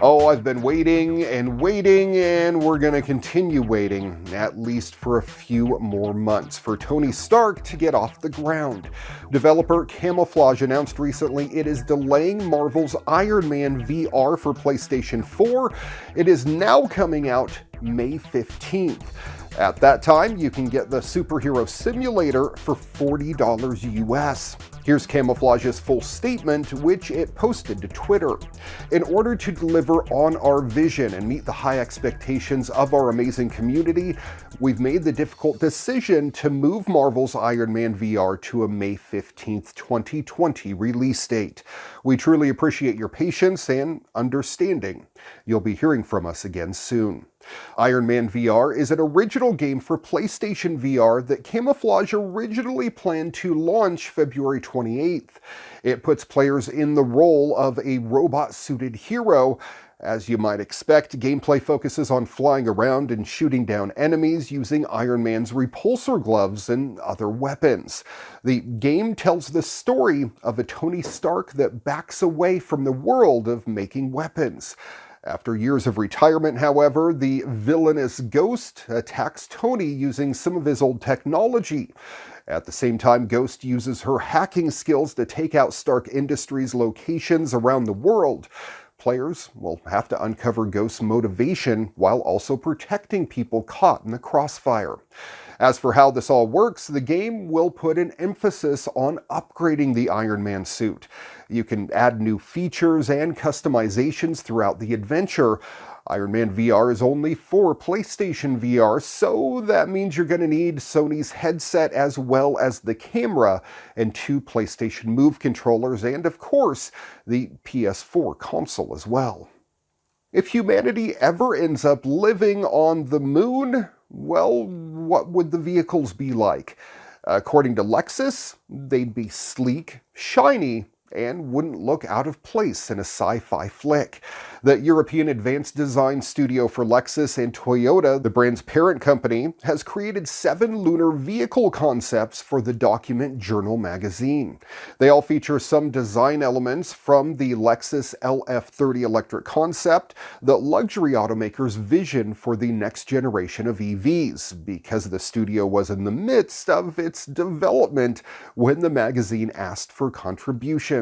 Oh, I've been waiting and waiting, and we're going to continue waiting, at least for a few more months, for Tony Stark to get off the ground. Developer Camouflage announced recently it is delaying Marvel's Iron Man VR for PlayStation 4. It is now coming out May 15th. At that time, you can get the superhero simulator for $40 US. Here's Camouflage's full statement, which it posted to Twitter. In order to deliver on our vision and meet the high expectations of our amazing community, we've made the difficult decision to move Marvel's Iron Man VR to a May 15th, 2020 release date. We truly appreciate your patience and understanding. You'll be hearing from us again soon. Iron Man VR is an original game for PlayStation VR that Camouflage originally planned to launch February 28th. It puts players in the role of a robot-suited hero. As you might expect, gameplay focuses on flying around and shooting down enemies using Iron Man's repulsor gloves and other weapons. The game tells the story of a Tony Stark that backs away from the world of making weapons. After years of retirement, however, the villainous Ghost attacks Tony using some of his old technology. At the same time, Ghost uses her hacking skills to take out Stark Industries' locations around the world. Players will have to uncover Ghost's motivation while also protecting people caught in the crossfire. As for how this all works, the game will put an emphasis on upgrading the Iron Man suit. You can add new features and customizations throughout the adventure. Iron Man VR is only for PlayStation VR, so that means you're going to need Sony's headset as well as the camera and 2 PlayStation Move controllers and, of course, the PS4 console as well. If humanity ever ends up living on the moon, well, what would the vehicles be like? According to Lexus, they'd be sleek, shiny, and wouldn't look out of place in a sci-fi flick. The European advanced design studio for Lexus and Toyota, the brand's parent company, has created 7 lunar vehicle concepts for the Document Journal magazine. They all feature some design elements from the Lexus LF30 electric concept, the luxury automaker's vision for the next generation of EVs, because the studio was in the midst of its development when the magazine asked for contributions.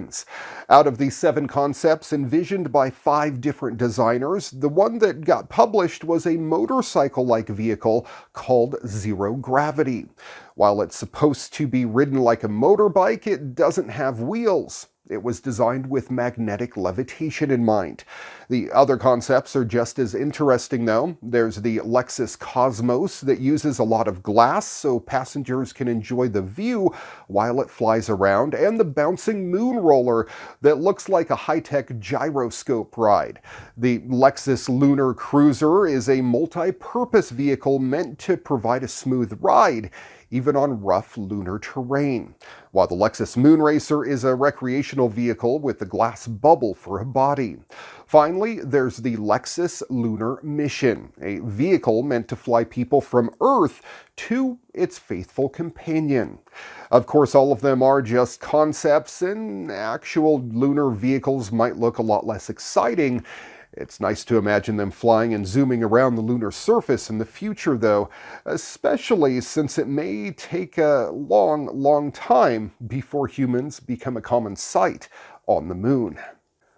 Out of these 7 concepts envisioned by 5 different designers, the one that got published was a motorcycle-like vehicle called Zero Gravity. While it's supposed to be ridden like a motorbike, it doesn't have wheels. It was designed with magnetic levitation in mind. The other concepts are just as interesting, though. There's the Lexus Cosmos that uses a lot of glass so passengers can enjoy the view while it flies around, and the bouncing moon roller that looks like a high-tech gyroscope ride. The Lexus Lunar Cruiser is a multi-purpose vehicle meant to provide a smooth ride, even on rough lunar terrain, while the Lexus Moon Racer is a recreational vehicle with a glass bubble for a body. Finally, there's the Lexus Lunar Mission, a vehicle meant to fly people from Earth to its faithful companion. Of course, all of them are just concepts, and actual lunar vehicles might look a lot less exciting. It's nice to imagine them flying and zooming around the lunar surface in the future, though, especially since it may take a long time before humans become a common sight on the moon.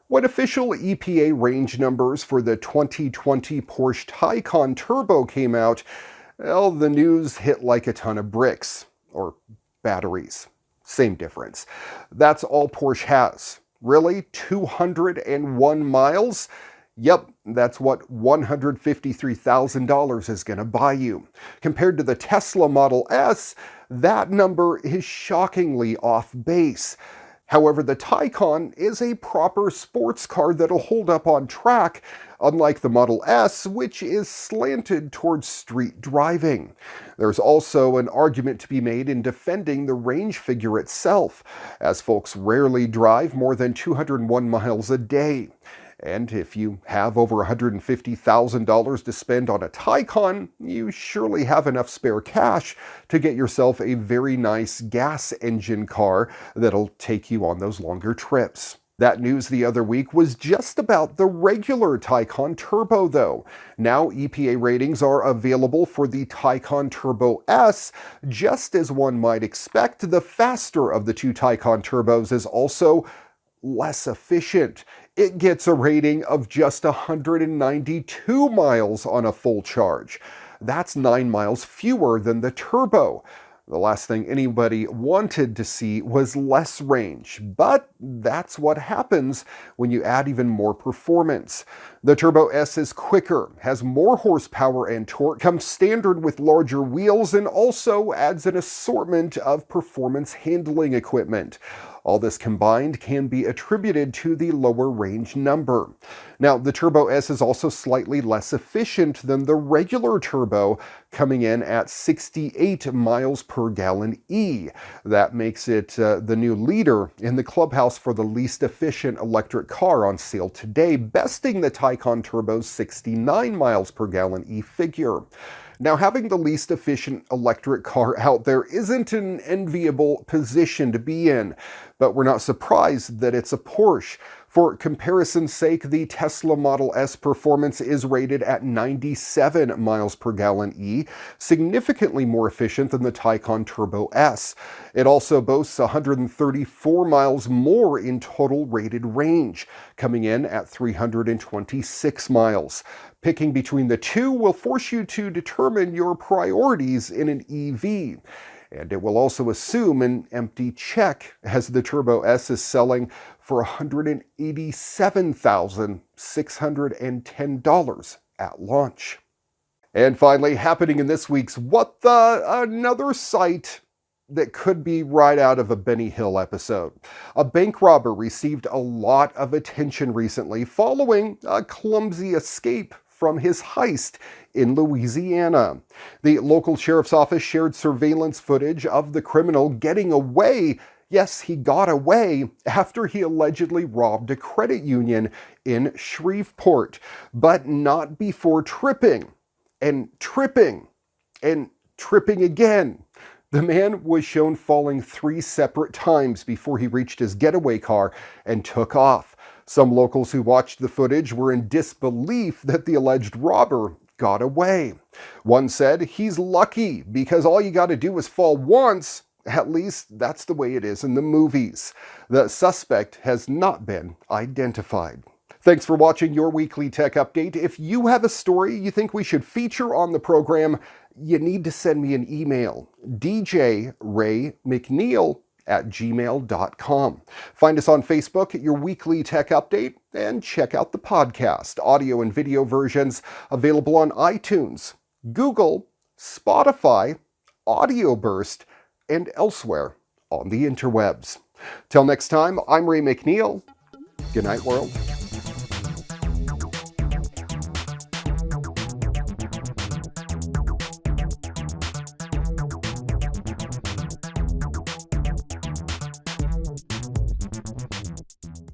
When official EPA range numbers for the 2020 Porsche Taycan Turbo came out, well, the news hit like a ton of bricks, or batteries. Same difference. That's all Porsche has. Really? 201 miles? Yep, that's what $153,000 is going to buy you. Compared to the Tesla Model S, that number is shockingly off base. However, the Taycan is a proper sports car that'll hold up on track, unlike the Model S, which is slanted towards street driving. There's also an argument to be made in defending the range figure itself, as folks rarely drive more than 201 miles a day. And if you have over $150,000 to spend on a Taycan, you surely have enough spare cash to get yourself a very nice gas engine car that'll take you on those longer trips. That news the other week was just about the regular Taycan Turbo, though. Now EPA ratings are available for the Taycan Turbo S. Just as one might expect, the faster of the two Taycan Turbos is also less efficient. It gets a rating of just 192 miles on a full charge. That's 9 miles fewer than the Turbo. The last thing anybody wanted to see was less range, but that's what happens when you add even more performance. The Turbo S is quicker, has more horsepower and torque, comes standard with larger wheels, and also adds an assortment of performance handling equipment. All this combined can be attributed to the lower range number. Now, the Turbo S is also slightly less efficient than the regular Turbo, coming in at 68 miles per gallon E. That makes it the new leader in the clubhouse for the least efficient electric car on sale today, besting the Taycan Turbo's 69 miles per gallon E figure. Now, having the least efficient electric car out there isn't an enviable position to be in, but we're not surprised that it's a Porsche. For comparison's sake, the Tesla Model S performance is rated at 97 miles per gallon E, significantly more efficient than the Taycan Turbo S. It also boasts 134 miles more in total rated range, coming in at 326 miles. Picking between the two will force you to determine your priorities in an EV. And it will also assume an empty check, as the Turbo S is selling for $187,610 at launch. And finally, happening in this week's What the? Another site that could be right out of a Benny Hill episode. A bank robber received a lot of attention recently following a clumsy escape from his heist in Louisiana. The local sheriff's office shared surveillance footage of the criminal getting away. Yes, he got away after he allegedly robbed a credit union in Shreveport, but not before tripping and tripping and tripping again. The man was shown falling 3 separate times before he reached his getaway car and took off. Some locals who watched the footage were in disbelief that the alleged robber got away. One said, "He's lucky because all you got to do is fall once. At least that's the way it is in the movies." The suspect has not been identified. Thanks for watching your weekly tech update. If you have a story you think we should feature on the program, you need to send me an email, djraymcneil@gmail.com. Find us on Facebook at Your Weekly Tech Update, and check out the podcast, audio and video versions available on iTunes, Google, Spotify, Audio Burst, and elsewhere on the interwebs. Till next time, I'm Ray McNeil. Good night, world.